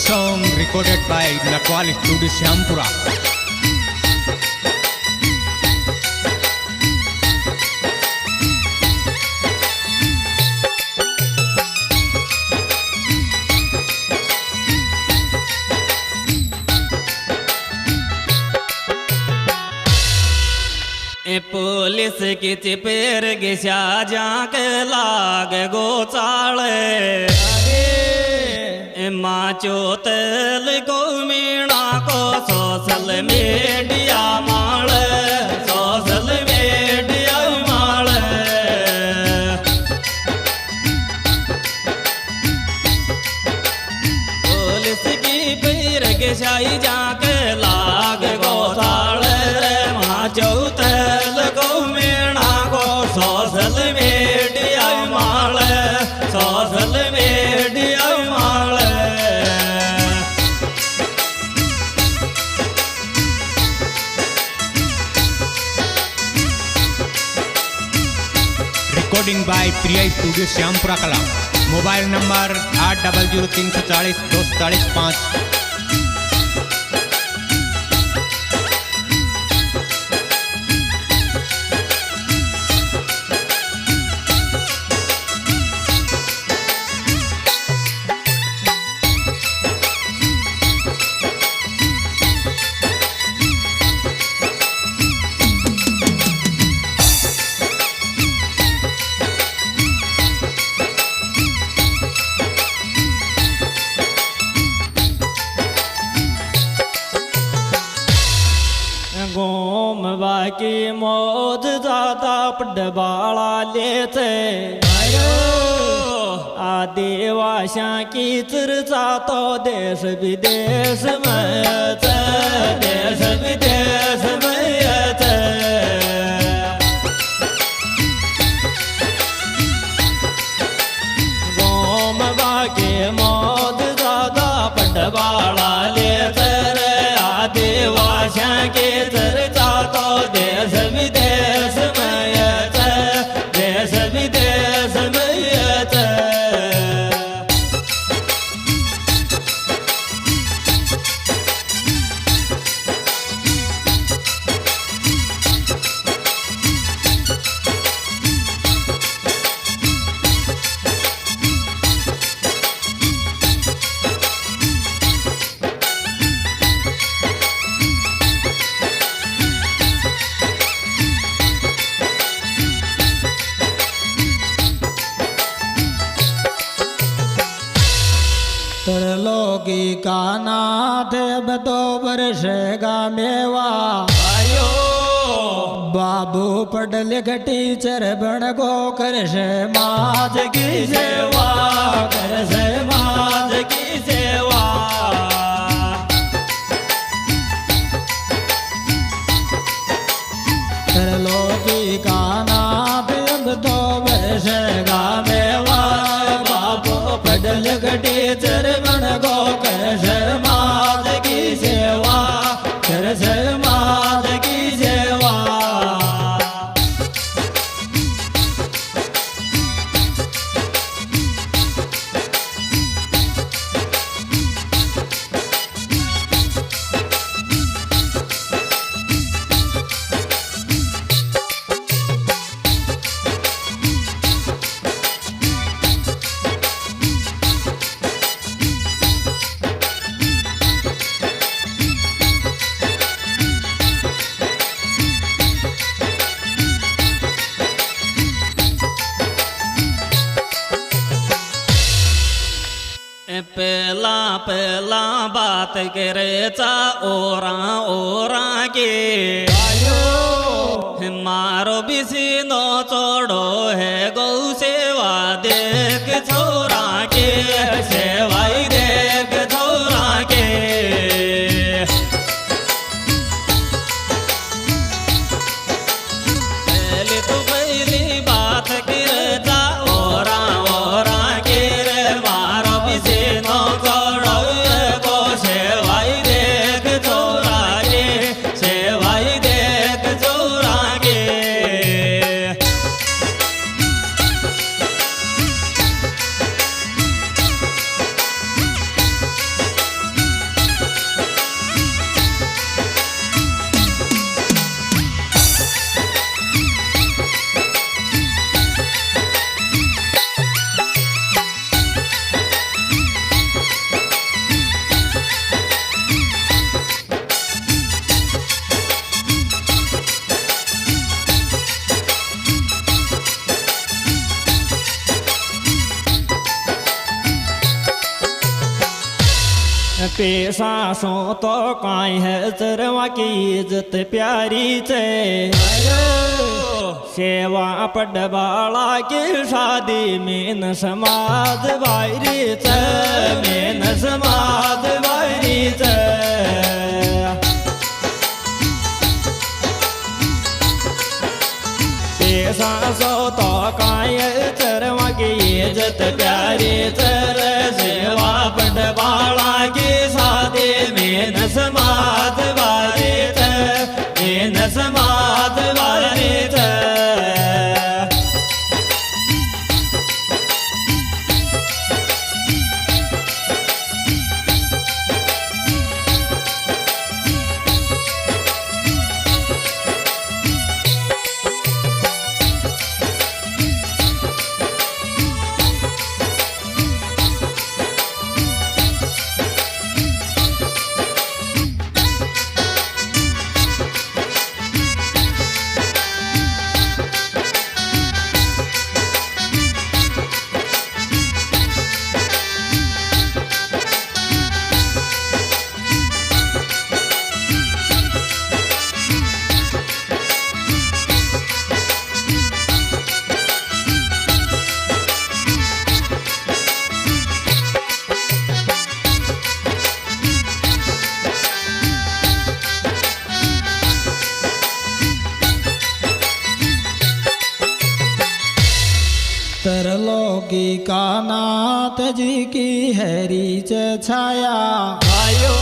song recorded by Nakwal Studio Syampura. Police की चिपेर गिशा जाक लाग गो चाले माँ चोतल को मीणा को सोशल मीडिया माल सोशल मीडिया माल पुलिस की पैर गिशाई जाक लाग गो चाले माँ चोतल को मीणा को social media mall social media mall Recording by Priya Studio Syampura Kala. Mobile number 8003402445. गोम बाकी मौज ज्यादा पडबाला लेते आदिवासियों की चर्चा तो देश विदेश में देश विदेश में गोम बाकी मौज ज्यादा पडबाला लेते आदिवासियों की चर्चा तो देश विदेश में देश विदेश में तरलोकी का नाथ बदो वर्ष का मेवा आयो बाबू पढ़ लिख टीचर बन गो कर माज की सेवा कर माज की सेवा तरलोकी का नाथ बदो वर्ष का मेवा बाबू पढ़ लिख टीचर बन गो कर माज की सेवा कर माज की सेवा पहला पहला बात करे चा ओरा ओरा के आयो मारो बिसी नो चोड़ो है गौ सेवा देख छोरा के सेवाई देख छोरा के पहले तो पहली बात करे चा ओरा ओरा के मारो बिसी नो चोड़ो है गौ सेवाई देख छोरा के सेवाई देख छोरा के पेशा सो तो काई है चरवा की इज्जत प्यारी छे सेवा पडवाला की शादी में न समाज वायरी छे में न समाज वायरी छे पेशा सो तो काई चरवा की इज्जत प्यारी चर सेवा पडवाला की शादी में न समाज वायरी छे में न समाज वायरी छे तरलोकी का नाथ जी की हैरी छाया आयो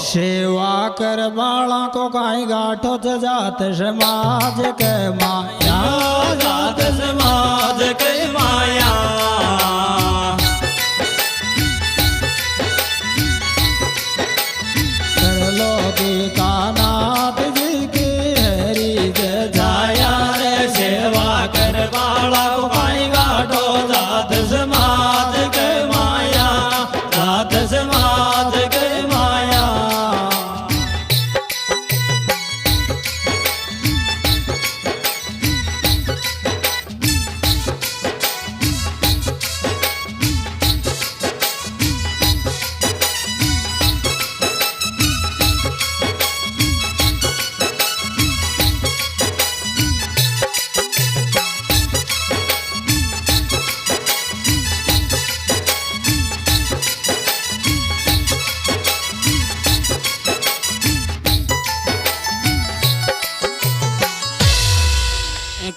सेवा कर बाला को काई गाठो जात समाज के माया जात समाज के माया तरलोकी का नाथ जी की हैरी छाया रे सेवा कर बाला को काई गाठो जात समाज के माया जात समाज के माया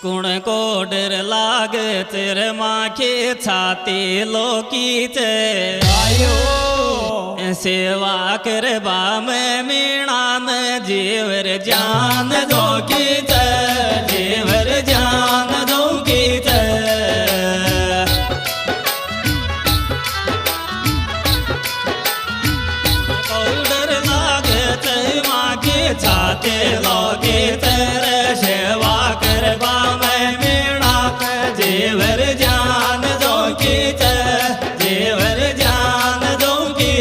कुण को डर लागे तेरे माँ की छाती लोकी चे आयो सेवा कर बा में मीणा में जीवर जान दो की चे जीवर जान दो की चे को डर लागे तेरे माँ की छाती लोकी तेरे सेवा कर बा जेवर जान दो की जेवर जान दो की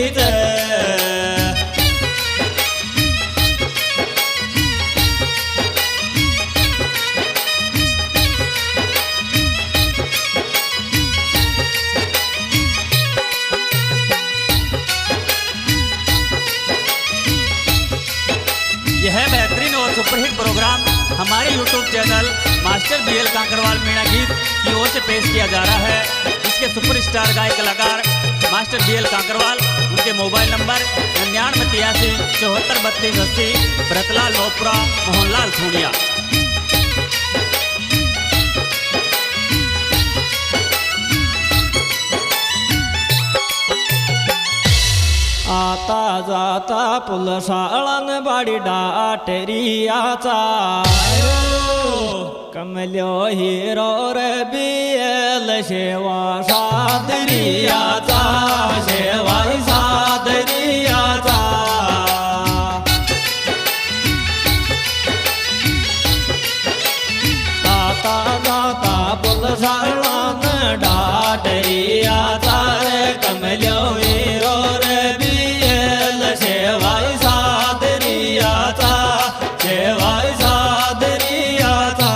यह बेहतरीन और सुपरहिट प्रोग्राम हमारे YouTube channel master BL Kankarwal Meena गीत की ओर से पेश किया जा रहा है। इसके सुपरस्टार गायक कलाकार मास्टर BL कांकरवाल, उनके मोबाइल नंबर 99 83 74 32 80, भरतलाल लोपरा, मोहनलाल थूनिया। आता जाता पुलसाळन बाडी डाटेरियाचा कमल्यो हिरो रे BL शेवा सादरियाचा शेवा सादरियाचा आता जाता पुलसाळन डाटेरियाचा कमल्यो हिरो रे शेवाई सादरियाचा शेवाई सादरियाचा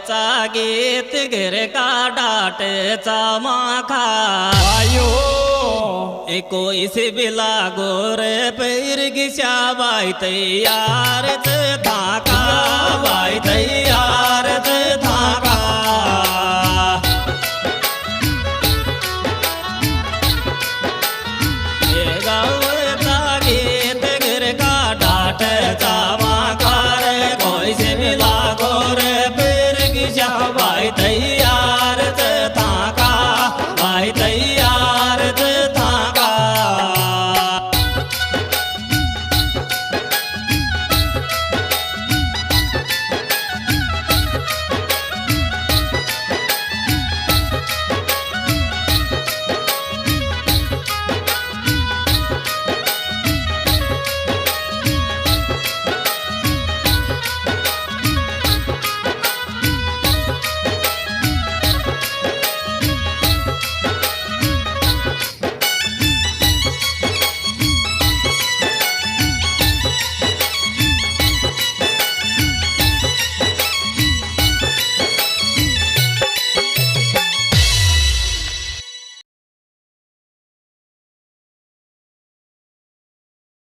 चा गीत गिर का डाटेचा माखा आयो 21 बिला गोरे पैर गिशा बाई तैयार धाका बाई तैयार धाका